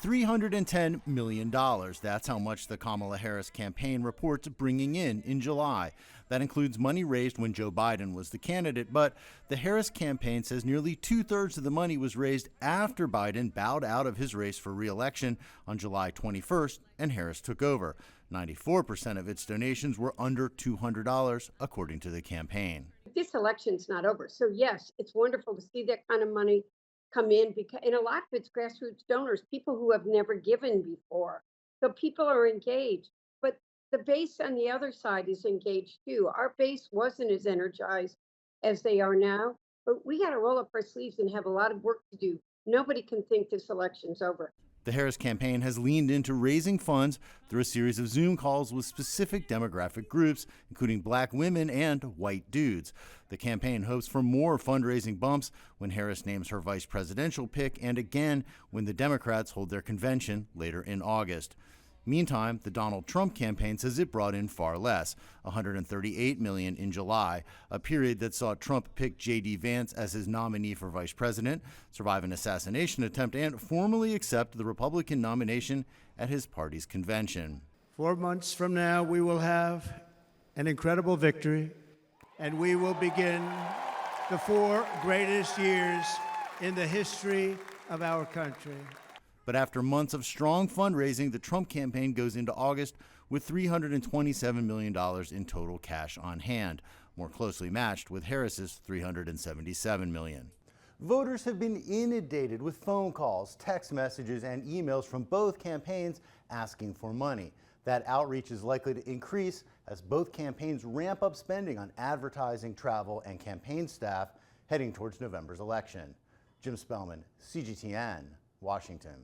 $310 million. That's how much the Kamala Harris campaign reports bringing in July. That includes money raised when Joe Biden was the candidate, but the Harris campaign says nearly two-thirds of the money was raised after Biden bowed out of his race for re-election on July 21st and Harris took over. 94% of its donations were under $200, according to the campaign. This election's not over. So yes, it's wonderful to see that kind of money come in, because and a lot of it's grassroots donors, people who have never given before. So people are engaged, but the base on the other side is engaged too. Our base wasn't as energized as they are now, but we got to roll up our sleeves and have a lot of work to do. Nobody can think this election's over. The Harris campaign has leaned into raising funds through a series of Zoom calls with specific demographic groups, including black women and white dudes. The campaign hopes for more fundraising bumps when Harris names her vice presidential pick and again when the Democrats hold their convention later in August. Meantime, the Donald Trump campaign says it brought in far less, $138 million in July, a period that saw Trump pick J.D. Vance as his nominee for vice president, survive an assassination attempt, and formally accept the Republican nomination at his party's convention. 4 months from now, we will have an incredible victory, and we will begin the 4 greatest years in the history of our country. But after months of strong fundraising, the Trump campaign goes into August with $327 million in total cash on hand, more closely matched with Harris's $377 million. Voters have been inundated with phone calls, text messages, and emails from both campaigns asking for money. That outreach is likely to increase as both campaigns ramp up spending on advertising, travel, and campaign staff heading towards November's election. Jim Spellman, CGTN, Washington.